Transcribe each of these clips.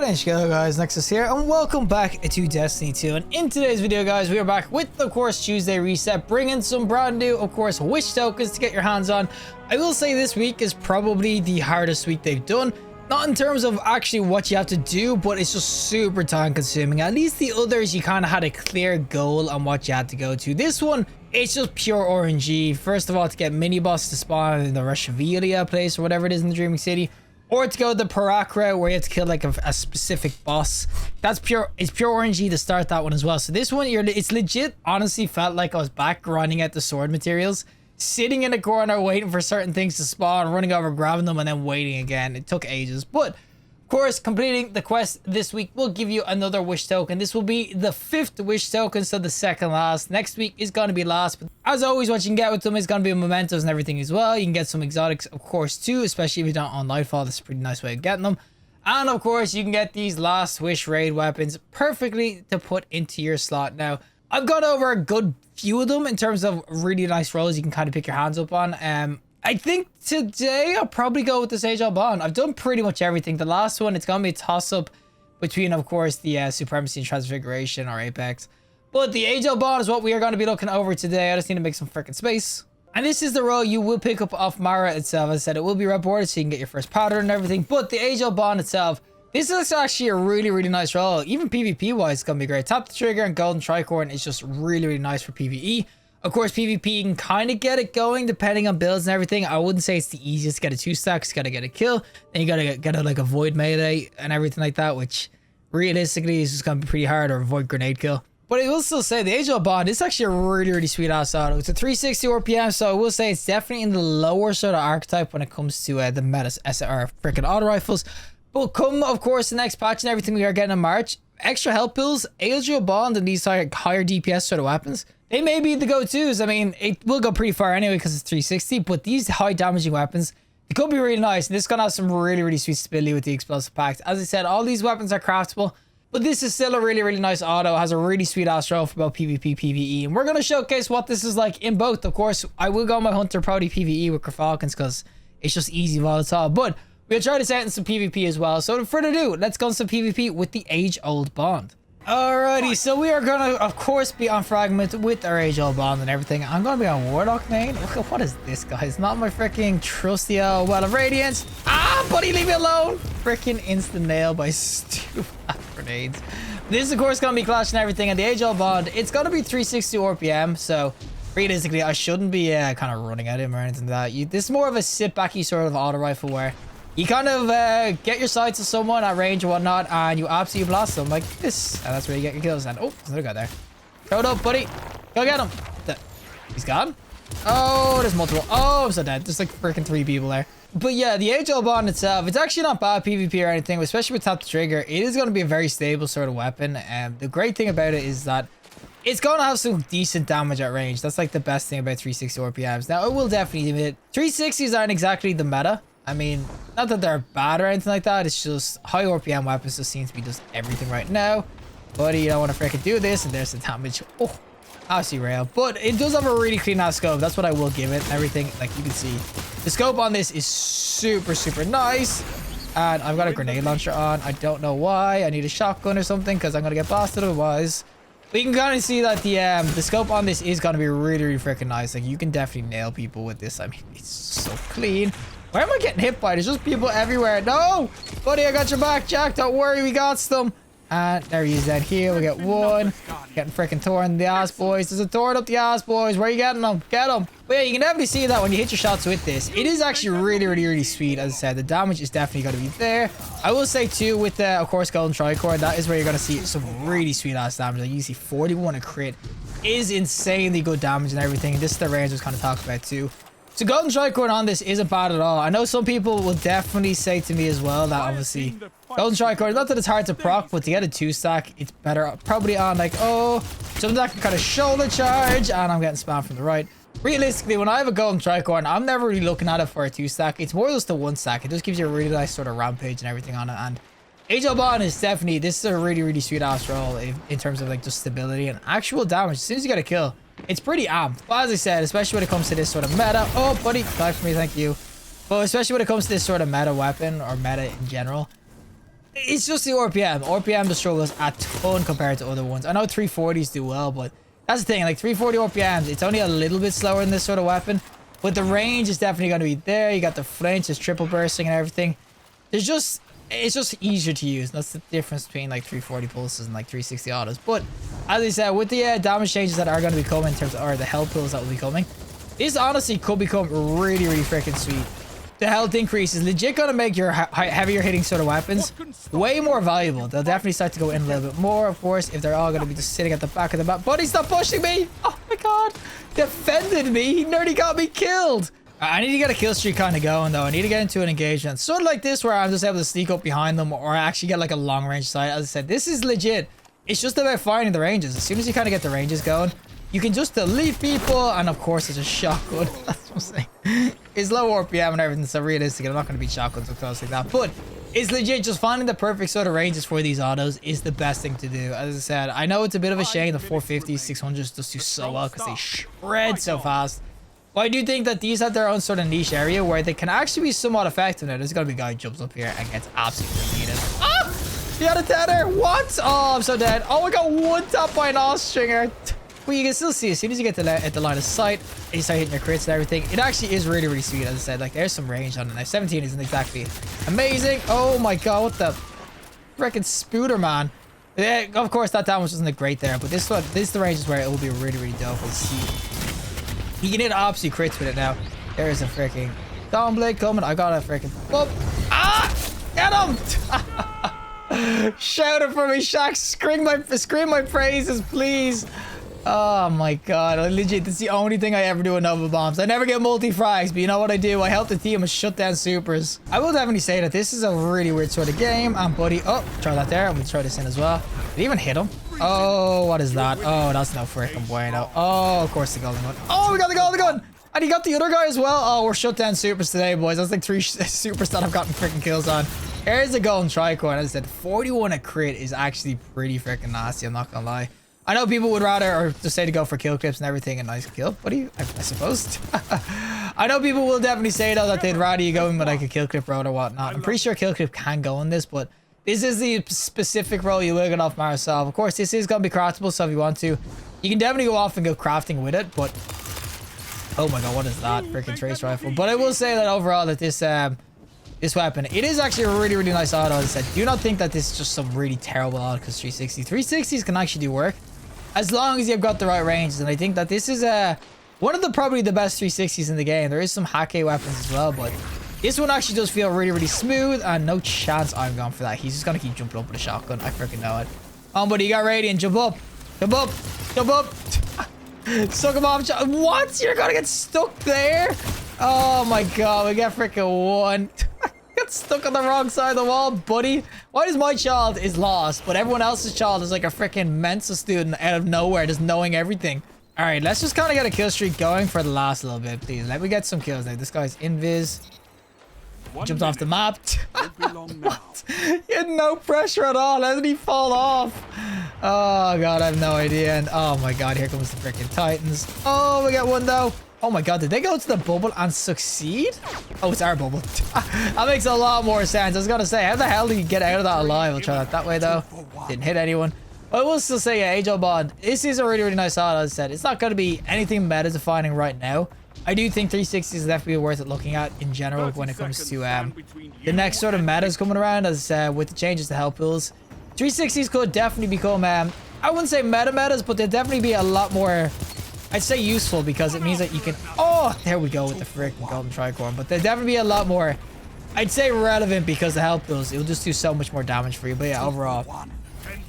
Hello guys, Nexas here, and welcome back to Destiny 2. And in today's video, guys, we are back with the course Tuesday reset, bringing some brand new, of course, wish tokens to get your hands on. I will say this week is probably the hardest week they've done. Not in terms of actually what you have to do, but it's just super time consuming. At least the others, you kind of had a clear goal on what you had to go to. This one, it's just pure RNG. First of all, to get mini boss to spawn in the Rashavilia place or whatever it is in the Dreaming City. Or to go the Parak route where you have to kill like a specific boss. It's pure RNG to start that one as well. So this one, it's legit honestly felt like I was back grinding out the sword materials. Sitting in a corner waiting for certain things to spawn, running over, grabbing them, and then waiting again. It took ages. But of course, completing the quest this week will give you another wish token. This will be the 5th wish token, so the second last. Next week is going to be last. But as always, what you can get with them is going to be mementos and everything as well. You can get some exotics, of course, too, especially if you don't own Nightfall. That's a pretty nice way of getting them. And of course, you can get these last wish raid weapons perfectly to put into your slot. Now, I've gone over a good few of them in terms of really nice rolls you can kind of pick your hands up on. I think today I'll probably go with the Sage Bond. I've done pretty much everything. The last one, it's going to be a toss-up between, of course, the Supremacy and Transfiguration or Apex. But the Age Bond is what we are going to be looking over today. I just need to make some freaking space. And this is the role you will pick up off Mara itself. As I said, it will be rewarded so you can get your first pattern and everything. But the Age Bond itself, this is actually a really, really nice role. Even PvP-wise, it's going to be great. Tap the trigger and Golden Tricorn is just really, really nice for PvE. Of course, PvP, you can kind of get it going depending on builds and everything. I wouldn't say it's the easiest to get a 2-stack. You got to get a kill. Then you got to get a, like a void melee and everything like that, which realistically is just going to be pretty hard, or a void grenade kill. But I will still say the Age of Bond is actually a really, really sweet ass auto. It's a 360 RPM, so I will say it's definitely in the lower sort of archetype when it comes to the meta SR freaking auto rifles. But come, of course, the next patch and everything we are getting in March, extra health pills, Age of Bond, and these higher DPS sort of weapons, they may be the go-tos. I mean, it will go pretty far anyway because it's 360, but these high damaging weapons, it could be really nice. And this is going to have some really, really sweet stability with the explosive packs. As I said, all these weapons are craftable, but this is still a really, really nice auto. It has a really sweet ass role for both PvP, PvE. And we're going to showcase what this is like in both. Of course, I will go my Hunter Prody PvE with Falcons because it's just easy volatile. But we'll try this out in some PvP as well. So without further ado, let's go into some PvP with the Age-Old Bond. Alrighty, so we are gonna, of course, be on Fragment with our Age-Old Bond and everything. I'm gonna be on Warlock main. What is this, guys? Not my freaking trusty Well of Radiance. Ah, buddy, leave me alone. Freaking instant nail by stupid grenades. This is, of course, gonna be clashing everything. And the Age-Old Bond, it's gonna be 360 RPM. So realistically, I shouldn't be kind of running at him or anything like that. This is more of a sit-backy sort of auto rifle where you kind of get your sights to someone at range or whatnot, and you absolutely blast them like this. And that's where you get your kills. And oh, there's another guy there. Throw it up, buddy. Go get him. He's gone. Oh, there's multiple. Oh, I'm so dead. There's like freaking 3 people there. But yeah, the Age-Old Bond itself, it's actually not bad PvP or anything, especially with Tap the Trigger. It is going to be a very stable sort of weapon. And the great thing about it is that it's going to have some decent damage at range. That's like the best thing about 360 RPMs. Now, I will definitely admit, 360s aren't exactly the meta. I mean, not that they're bad or anything like that. It's just high RPM weapons just seems to be just everything right now. Buddy, you don't want to freaking do this. And there's the damage. Oh, absolutely rail. But it does have a really clean ass scope. That's what I will give it. Everything, like you can see, the scope on this is super, super nice. And I've got a grenade launcher on. I don't know why. I need a shotgun or something because I'm going to get blasted otherwise. But you can kind of see that the scope on this is going to be really, really freaking nice. Like, you can definitely nail people with this. I mean, it's so clean. Why am I getting hit by? There's just people everywhere. No! Buddy, I got your back, Jack. Don't worry, we got them. And there he is down here. We get one. Getting freaking torn in the ass, boys. There's a torn up the ass, boys. Where are you getting them? Get them. But yeah, you can definitely see that when you hit your shots with this. It is actually really, really, really sweet. As I said, the damage is definitely going to be there. I will say, too, with the, of course, Golden Tricorn, that is where you're going to see some really sweet ass damage. Like, you see 41 a crit is insanely good damage and everything. And this is the range I was kind of talking about, too. So Golden Tricorn on this isn't bad at all. I know some people will definitely say to me as well that obviously Golden Tricorn, not that it's hard to proc, but to get a 2-stack, it's better probably on like, oh, something that can kind of shoulder charge, and I'm getting spammed from the right. Realistically, when I have a Golden Tricorn, I'm never really looking at it for a 2-stack. It's more just a 1-stack. It just gives you a really nice sort of rampage and everything on it. And Age-Old Bond is definitely, this is a really, really sweet ass roll in terms of like just stability and actual damage. As soon as you get a kill, it's pretty amped. But as I said, especially when it comes to this sort of meta. Oh, buddy, die for me, thank you. But especially when it comes to this sort of meta weapon or meta in general, It's just the RPM. RPM just struggles a ton compared to other ones. I know 340s do well, but that's the thing. Like 340 RPMs, it's only a little bit slower in this sort of weapon. But the range is definitely going to be there. You got the flinch, there's triple bursting and everything. It's just easier to use. That's the difference between like 340 pulses and like 360 autos. But as I said, with the damage changes that are going to be coming in terms of, or the health pulls that will be coming, this honestly could become really, really freaking sweet. The health increase is legit going to make your heavier hitting sort of weapons way more valuable. They'll definitely start to go in a little bit more, of course, if they're all going to be just sitting at the back of the map. Buddy, stop pushing me! Oh my god! Defended me! He nearly got me killed! I need to get a kill streak kind of going, though. I need to get into an engagement. Sort of like this, where I'm just able to sneak up behind them, or actually get like a long range sight. As I said, this is legit. It's just about finding the ranges. As soon as you kind of get the ranges going, you can just delete people, and of course it's a shotgun. That's what I'm saying. It's low RPM and everything, so realistic. I'm not going to beat shotguns so close like that. But it's legit. Just finding the perfect sort of ranges for these autos is the best thing to do. As I said, I know it's a bit of a shame the 450s, 600s just do so well because they shred so fast. But I do think that these have their own sort of niche area where they can actually be somewhat effective. Now, there's going to be a guy who jumps up here and gets absolutely deleted. Ah! He had a tether. What? Oh, I'm so dead. Oh, I got one tap by an Austringer. Well, you can still see as soon as you get to at the line of sight, and you start hitting your crits and everything, it actually is really, really sweet. As I said, like there's some range on it. Now 17 isn't exactly amazing. Oh my god, what the freaking spooter, man. Yeah, of course that damage wasn't great there, but this is the ranges where it will be really, really dope. We'll see. You can hit absolute crits with it now. There's a freaking Dawn Blade coming. I got a freaking whoop. Ah! Get him! Shout it for me, Shaq. Scream my praises, please. Oh my god, legit, that's the only thing I ever do with Nova Bombs. I never get multi-frags, but you know what I do? I help the team with shut down supers. I will definitely say that this is a really weird sort of game. And buddy, oh, try that there. I'm gonna throw this in as well. Did he even hit him? Oh, what is that? Oh, that's no freaking bueno. Oh, of course the golden gun. Oh, we got the golden gun! And he got the other guy as well. Oh, we're shut down supers today, boys. That's like 3 supers that I've gotten freaking kills on. Here's the golden tricorn. As I said, 41 a crit is actually pretty freaking nasty, I'm not gonna lie. I know people would rather, or just say to go for kill clips and everything, and nice kill, buddy, I suppose. I know people will definitely say, though, that they'd rather you go in with like a kill clip road or whatnot. I'm pretty sure kill clip can go in this, but this is the specific role you will get off Marcel. Of course, this is going to be craftable, so if you want to, you can definitely go off and go crafting with it, but... Oh my god, what is that? Freaking trace rifle. But I will say that overall that this weapon, it is actually a really, really nice auto. As I said, do not think that this is just some really terrible auto because 360. 360s can actually do work as long as you've got the right ranges. And I think that this is one of the probably the best 360s in the game. There is some hacke weapons as well, but this one actually does feel really, really smooth, and no chance I'm going for that. He's just gonna keep jumping up with a shotgun. I freaking know it. Oh, buddy, you got radiant. Jump up. Jump up. Jump up. Suck him off. What? You're gonna get stuck there? Oh my god, we got freaking one. Got stuck on the wrong side of the wall, buddy. Why does my child is lost, but everyone else's child is like a freaking Mensa student out of nowhere, just knowing everything? All right, let's just kind of get a kill streak going for the last little bit, please. Let me get some kills now. This guy's invis. Jumped off the map. What? He had no pressure at all. How did he fall off? Oh god, I have no idea. And oh my god, here comes the freaking Titans. Oh, we got one though. Oh my god, did they go to the bubble and succeed? Oh, it's our bubble. That makes a lot more sense. I was gonna say, how the hell did you get out of that alive? I'll try that way though. Didn't hit anyone. I will still say, yeah, Age-Old Bond. This is a really, really nice auto, as I said. It's not gonna be anything meta defining right now. I do think 360 is definitely worth it looking at in general when it comes to the next sort of metas coming around, as with the changes to health pools. 360s could definitely become, I wouldn't say metas, but they'll definitely be a lot more, I'd say useful, because it means that you can, oh, there we go with the freaking golden tricorn, but they'll definitely be a lot more, I'd say relevant, because the health pools, it'll just do so much more damage for you. But yeah, overall,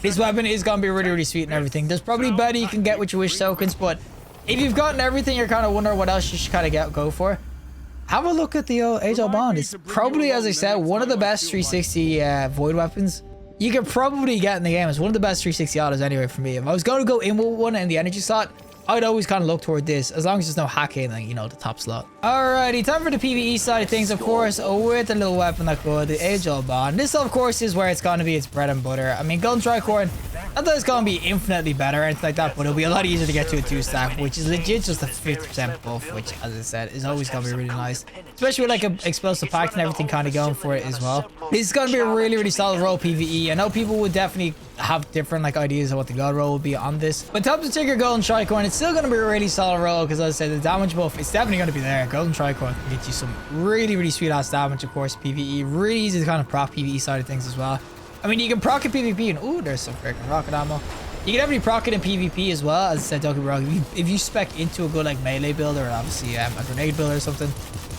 this weapon is going to be really, really sweet and everything. There's probably better you can get with your wish tokens, but if you've gotten everything, you're kind of wondering what else you should kind of go for. Have a look at the Age-Old Bond. It's probably, as I said, one of the best 360 void weapons you could probably get in the game. It's one of the best 360 autos anyway for me. If I was going to go in with one in the energy slot, I'd always kind of look toward this, as long as there's no hacking, like, you know, the top slot. Alrighty, time for the PvE side of things, of course, with a little weapon that could, the Age-Old Bond. This, of course, is where it's going to be its bread and butter. I mean, golden tricorn, Not that it's going to be infinitely better or anything like that, but it'll be a lot easier to get to a 2-stack, which is legit just a 50% buff, which, as I said, is always going to be really nice. Especially with like a explosive pact and everything kind of going for it as well. This is going to be a really, really solid roll PvE. I know people would definitely have different like ideas of what the god roll will be on this. But in terms of take your golden tricorn, it's still going to be a really solid roll because, as I said, the damage buff, it's definitely going to be there. Golden tricorn can get you some really, really sweet ass damage, of course, PvE. Really easy to kind of proc PvE side of things as well. I mean, you can proc it PvP and ooh, there's some freaking rocket ammo. You can definitely proc it in PvP as well. As I said, don't get me wrong, if you spec into a good like melee build or obviously a grenade build or something,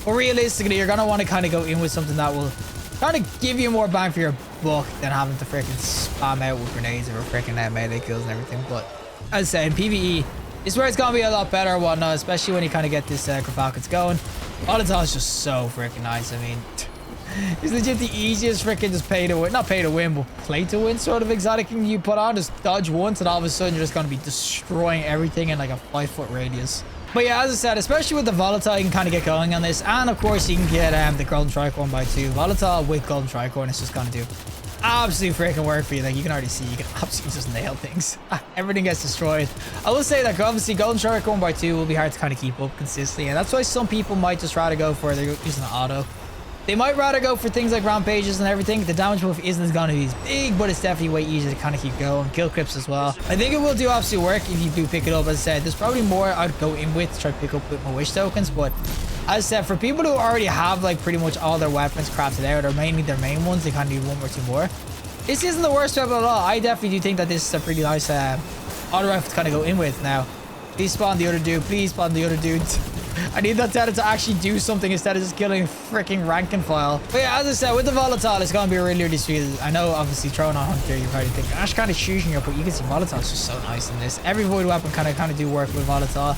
but realistically, you're going to want to kind of go in with something that will kind of give you more bang for your buck than having to freaking spam out with grenades or freaking melee kills and everything. But as I said, in PvE, it's where it's going to be a lot better and whatnot, especially when you kind of get this Grafalkins going. All it's all is just so freaking nice. I mean, it's legit the easiest freaking just pay to win, not pay to win, but play to win sort of exotic thing you put on. Just dodge once and all of a sudden you're just going to be destroying everything in like a 5-foot radius. But yeah, as I said, especially with the volatile, you can kind of get going on this. And of course, you can get the golden tricorn by 2. Volatile with golden tricorn is just going to do absolute freaking work for you. Like you can already see, you can absolutely just nail things. Everything gets destroyed. I will say that obviously golden tricorn by 2 will be hard to kind of keep up consistently. And that's why some people might just rather go for they're using an auto. They might rather go for things like rampages and everything. The damage buff isn't going to be as big, but it's definitely way easier to kind of keep going. Kill clips as well. I think it will do absolute work if you do pick it up. As I said, there's probably more I'd go in with to try to pick up with my wish tokens. But as I said, for people who already have like pretty much all their weapons crafted out, or mainly their main ones, they kind of need 1 or 2 more. This isn't the worst weapon at all. I definitely do think that this is a pretty nice auto rifle to kind of go in with now. Please spawn the other dude. Please spawn the other dude. I need that Teta to actually do something instead of just killing freaking rank and file. But yeah, as I said, with the volatile, it's going to be really, really sweet. I know, obviously, throwing on Hunter, you're probably thinking, Ash kind of choosing you, but you can see volatile is just so nice in this. Every void weapon kind of do work with volatile.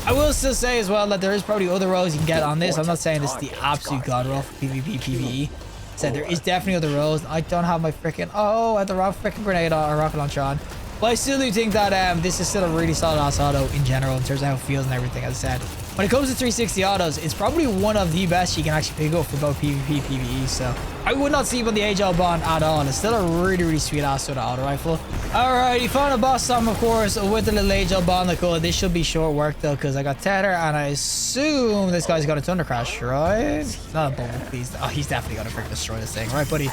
I will still say as well that there is probably other rolls you can get on this. I'm not saying this is the absolute god roll for PvP, PvE. Said there is definitely other rolls. I don't have my freaking, I had the wrong freaking grenade or rocket launcher on. But I still do think that this is still a really solid ass auto in general in terms of how it feels and everything, as I said. When it comes to 360 autos, it's probably one of the best you can actually pick up for both PvP, PvE. So I would not sleep on the Age Bond at all. It's still a really, really sweet ass sort of auto rifle. Alright, you found a boss time, of course, with the little Age Bond. This should be short work though, because I got Tether and I assume this guy's got a Thunder Crash, right? It's not a bubble, please. Oh, he's definitely gonna freaking destroy this thing. Right, buddy?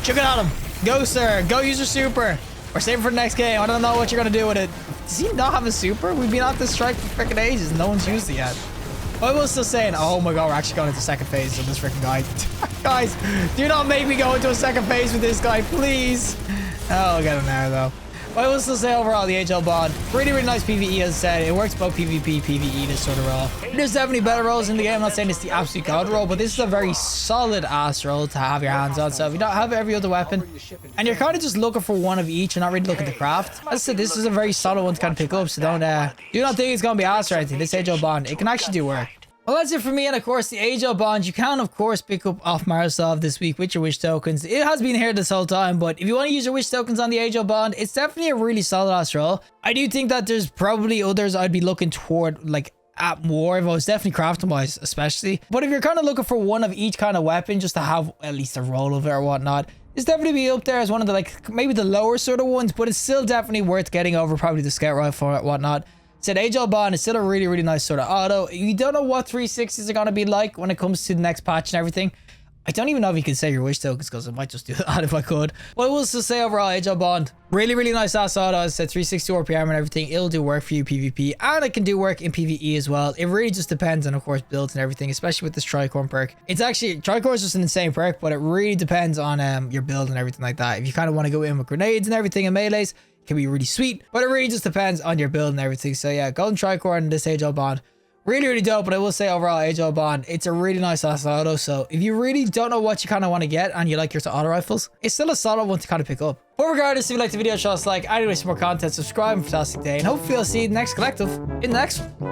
Chuck it at him. Go, sir. Go use your super. Or save it for the next game. I don't know what you're gonna do with it. Does he not have a super? We've been at this strike for freaking ages. No one's used it yet. I was still saying, oh my god, we're actually going into second phase of this freaking guy. Guys, do not make me go into a second phase with this guy, please. Oh, I'll get him there though. But I will still say overall, the HL Bond, really, really nice PvE, as I said. It works both PvP, PvE, this sort of role. There's definitely better roles in the game. I'm not saying it's the absolute god role, but this is a very solid ass role to have your hands on. So if you don't have every other weapon, and you're kind of just looking for one of each, you're not really looking to craft. As I said, this is a very solid one to kind of pick up, so do not think it's going to be ass or anything. This HL Bond, it can actually do work. Well, that's it for me, and of course, the HL Bond, you can, of course, pick up off Marisov this week with your wish tokens. It has been here this whole time, but if you want to use your wish tokens on the HL Bond, it's definitely a really solid ass roll. I do think that there's probably others I'd be looking toward, like, at more, if I was definitely crafting wise, especially. But if you're kind of looking for one of each kind of weapon, just to have at least a roll of it or whatnot, it's definitely be up there as one of the, like, maybe the lower sort of ones, but it's still definitely worth getting over probably the scout rifle or whatnot. Said HL Bond is still a really, really nice sort of auto. You don't know what 360s are going to be like when it comes to the next patch and everything. I don't even know if you can say your wish tokens, because I might just do that if I could. But I will still say overall, HL Bond, really, really nice ass auto. As I said, 360 RPM and everything. It'll do work for you PvP, and it can do work in PvE as well. It really just depends on, of course, builds and everything, especially with this Tricorn perk. It's actually, Tricorn is just an insane perk, but it really depends on your build and everything like that. If you kind of want to go in with grenades and everything and melees, can be really sweet, but it really just depends on your build and everything. So yeah, golden tricorn and this HL Bond, really, really dope. But I will say overall, HL Bond, it's a really nice ass auto. So if you really don't know what you kind of want to get and you like your auto rifles, it's still a solid one to kind of pick up. But regardless, if you like the video, show us a like. Anyway, some more content, subscribe, and fantastic day, and hopefully I'll see you in the next collective in the next one.